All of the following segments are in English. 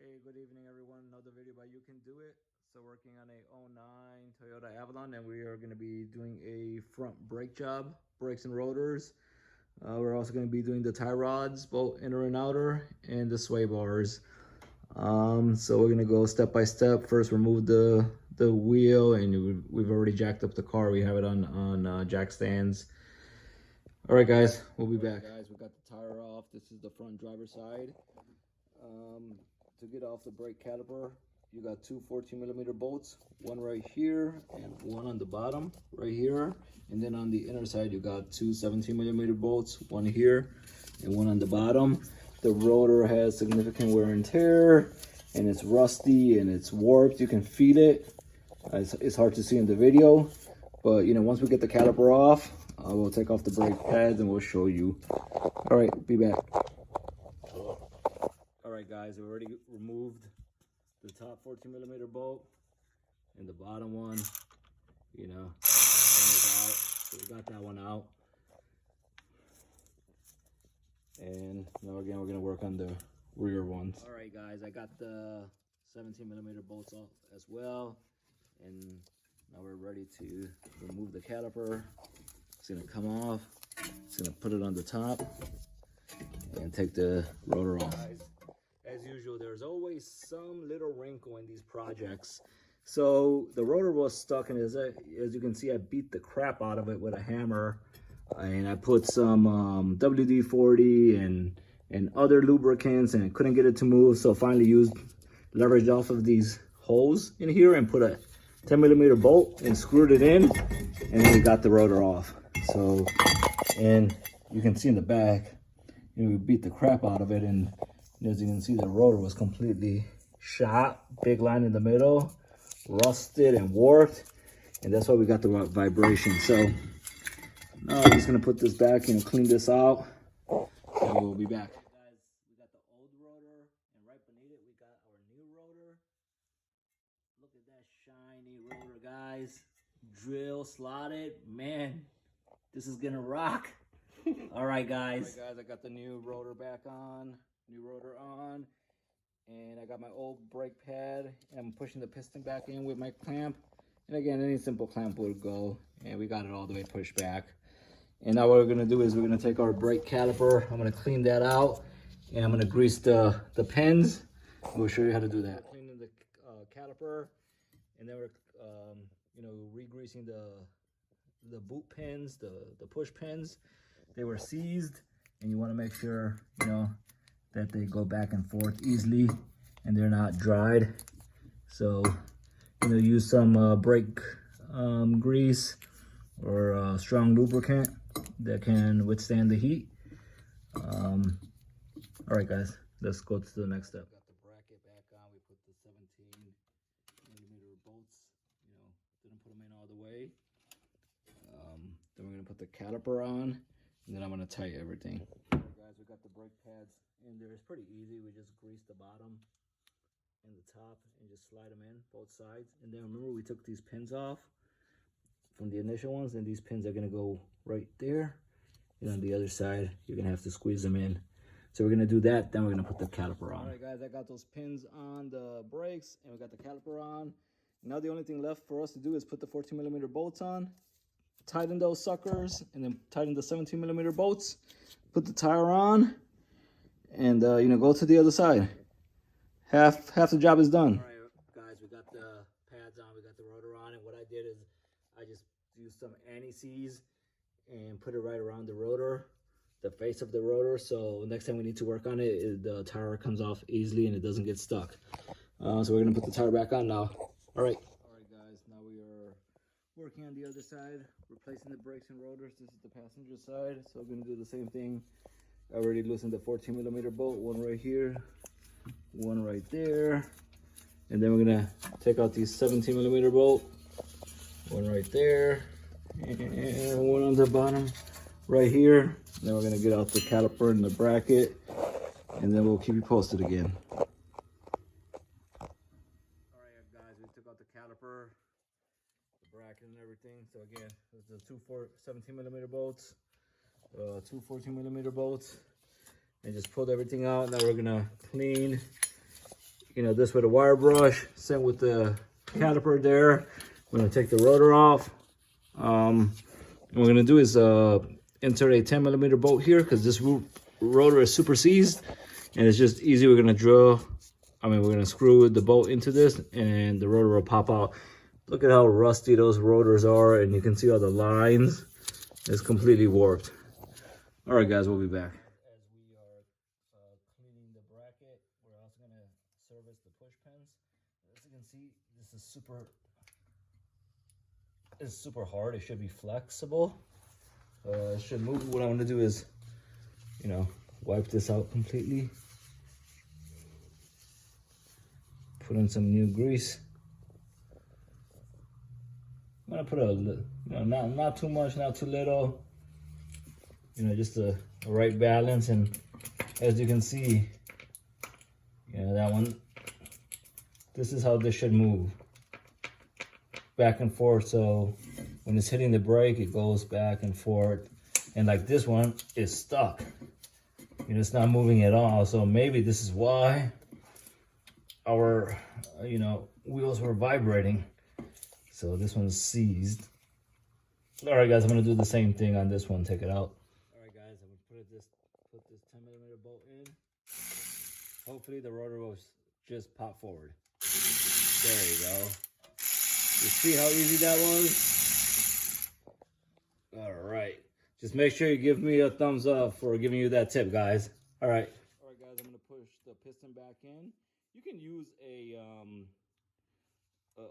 Hey, good evening everyone. Another video by You Can Do It. So working on a '09 Toyota Avalon, and we are going to be doing a front brake job, brakes and rotors. We're also going to be doing the tie rods, both inner and outer, and the sway bars. So we're going to go step by step. First remove the wheel, and we've already jacked up the car. We have it on jack stands. All right guys, we'll be back. Guys, we got the tire off. This is the front driver's side. To get off the brake caliper, you got two 14mm bolts, one right here and one on the bottom right here, and then on the inner side you got two 17mm bolts, one here and one on the bottom. The rotor has significant wear and tear, and it's rusty and it's warped. You can feel it. It's hard to see in the video, but you know, once we get the caliper off, we'll take off the brake pads and we'll show you. All right, be back. Alright guys, I've already removed the top 14mm bolt and the bottom one, you know, out. So we got that one out. And now again, we're going to work on the rear ones. Alright guys, I got the 17mm bolts off as well. And now we're ready to remove the caliper. It's going to come off. It's going to put it on the top and take the rotor off. As usual, there's always some little wrinkle in these projects. So the rotor was stuck, and as you can see, I beat the crap out of it with a hammer, and I put some WD-40 and other lubricants, and I couldn't get it to move. So finally leveraged off of these holes in here and put a 10mm bolt and screwed it in, and then we got the rotor off. So, and you can see in the back, you know, we beat the crap out of it, and as you can see, the rotor was completely shot, big line in the middle, rusted and warped, and that's why we got the vibration. So now I'm just gonna put this back and clean this out, and we'll be back. Guys, we got the old rotor, and right beneath it, we got our new rotor. Look at that shiny rotor, guys. Drill slotted, man. This is gonna rock. All right, guys. I got the new rotor back on. New rotor on, and I got my old brake pad, and I'm pushing the piston back in with my clamp. And again, any simple clamp would go, and we got it all the way pushed back. And now what we're gonna do is we're gonna take our brake caliper. I'm gonna clean that out, and I'm gonna grease the pins. We'll show you how to do that. Cleaning the caliper, and then we're you know, re-greasing the boot pins, the push pins. They were seized, and you want to make sure, you know, that they go back and forth easily and they're not dried. So, you know, use some brake grease or strong lubricant that can withstand the heat. All right, guys, let's go to the next step. Got the bracket back on. We put the 17mm bolts, you know, didn't put them in all the way. Then we're gonna put the caliper on, and then I'm gonna tighten everything. All right, guys, we got the brake pads in there. It's pretty easy. We just grease the bottom and the top and just slide them in both sides. And then remember, we took these pins off from the initial ones, and these pins are gonna go right there. And on the other side, you're gonna have to squeeze them in. So we're gonna do that, then we're gonna put the caliper on. All right, guys, I got those pins on the brakes, and we got the caliper on. Now the only thing left for us to do is put the 14mm bolts on, tighten those suckers, and then tighten the 17mm bolts, put the tire on, and you know, go to the other side. Half the job is done. All right, guys, we got the pads on, we got the rotor on, and what I did is I just used some anti-seize and put it right around the rotor, the face of the rotor, so next time we need to work on it, the tire comes off easily and it doesn't get stuck. So we're gonna put the tire back on now. All right, guys, now we are working on the other side, replacing the brakes and rotors. This is the passenger side, so we're gonna do the same thing. I already loosened the 14mm bolt, one right here, one right there, and then we're gonna take out these 17mm bolt, one right there, and one on the bottom right here. Then we're gonna get out the caliper and the bracket, and then we'll keep you posted again. All right, guys, we took out the caliper, the bracket and everything. So again, there's the two 17mm bolts, two 14mm bolts, and just pulled everything out. Now we're gonna clean you know, this with a wire brush, same with the caliper there. We're gonna take the rotor off. What we're gonna do is insert a 10 millimeter bolt here because this rotor is super seized and it's just easy. We're gonna screw the bolt into this and the rotor will pop out. Look at how rusty those rotors are, and you can see all the lines. It's completely warped. All right, guys, we'll be back. As we are cleaning the bracket, we're also gonna service the push pins. As you can see, this is super hard. It should be flexible. It should move. What I want to do is, you know, wipe this out completely. Put in some new grease. I'm gonna put a little, you know, not too much, not too little. You know, just a right balance. And as you can see, you know, that one. This is how this should move, back and forth. So when it's hitting the brake, it goes back and forth. And like this one is stuck. You know, it's not moving at all. So maybe this is why our, you know, wheels were vibrating. So this one's seized. All right, guys, I'm gonna do the same thing on this one. Take it out. All right, guys, I'm gonna put this 10 millimeter bolt in. Hopefully the rotor will just pop forward. There you go. You see how easy that was? All right. Just make sure you give me a thumbs up for giving you that tip, guys. All right. All right, guys, I'm gonna push the piston back in. You can use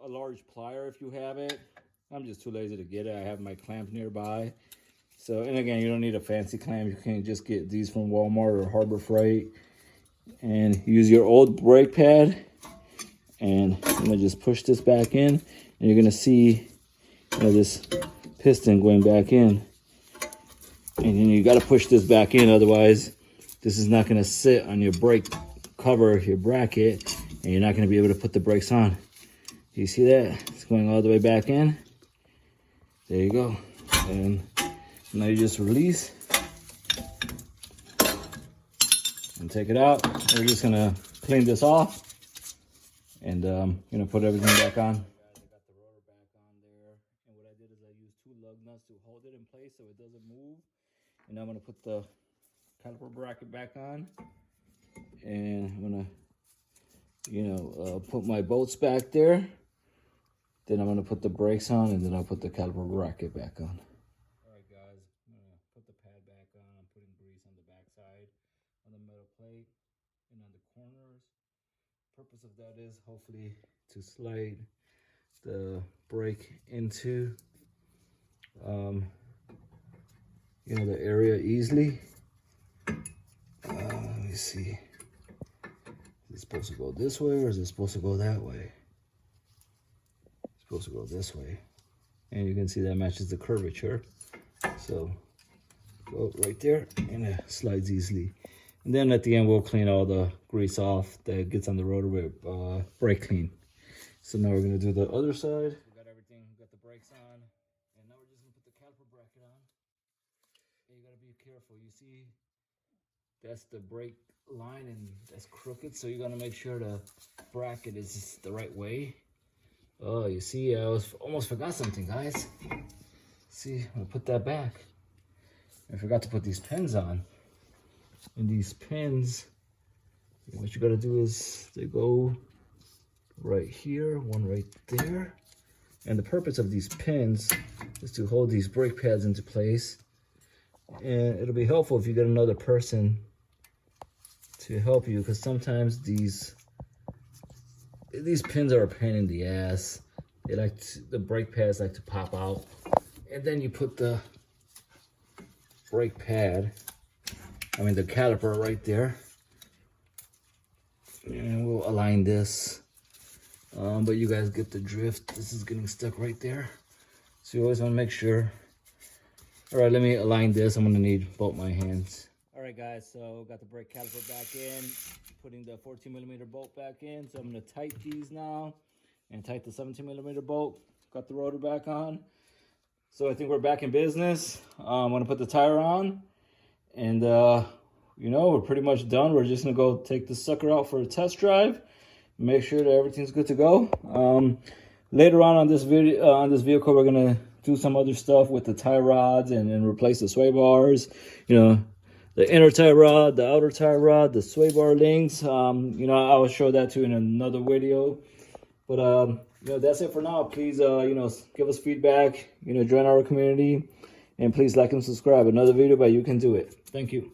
a large plier if you have it. I'm just too lazy to get it. I have my clamp nearby. So, and again, you don't need a fancy clamp. You can just get these from Walmart or Harbor Freight and use your old brake pad. And I'm gonna just push this back in, and you're gonna see, you know, this piston going back in. And then you gotta push this back in, otherwise this is not gonna sit on your brake cover, your bracket, and you're not gonna be able to put the brakes on. You see that? It's going all the way back in. There you go. And now you just release and take it out. We're just gonna clean this off and gonna put everything back on. Guys, I got the rotor back on there, and what I did is I used 2 lug nuts to hold it in place so it doesn't move. And now I'm gonna put the caliper bracket back on, and I'm gonna, you know, put my bolts back there. Then I'm gonna put the brakes on, and then I'll put the caliper bracket back on. All right, guys, I'm gonna put the pad back on. I'm putting grease on the back side, on the metal plate, and on the corners. Purpose of that is hopefully to slide the brake into, you know, the area easily. Let me see. Is it supposed to go this way or is it supposed to go that way? Supposed to go this way, and you can see that matches the curvature. So go right there, and it slides easily. And then at the end, we'll clean all the grease off that gets on the rotor with brake clean. So now we're gonna do the other side. We got everything. We got the brakes on, and now we're just gonna put the caliper bracket on. And you gotta be careful. You see, that's the brake line, and that's crooked. So you're gonna make sure the bracket is the right way. Oh, you see, I almost forgot something, guys. See, I'm gonna put that back. I forgot to put these pins on. And these pins, what you gotta do is they go right here, one right there. And the purpose of these pins is to hold these brake pads into place. And it'll be helpful if you get another person to help you, because sometimes these pins are a pain in the ass. They the brake pads like to pop out. And then you put the brake pad, the caliper right there. And we'll align this. But you guys get the drift. This is getting stuck right there. So you always want to make sure. All right, let me align this. I'm gonna need both my hands. All right, guys, so got the brake caliper back in, putting the 14mm bolt back in. So I'm gonna tighten these now and tighten the 17mm bolt. Got the rotor back on. So I think we're back in business. I'm gonna put the tire on, and you know, we're pretty much done. We're just gonna go take the sucker out for a test drive, make sure that everything's good to go. Later on this video, on this vehicle, we're gonna do some other stuff with the tie rods and replace the sway bars. You know, the inner tie rod, the outer tie rod, the sway bar links. You know, I will show that too in another video. But you know, that's it for now. Please, you know, give us feedback. You know, join our community, and please like and subscribe. Another video, but you can do it. Thank you.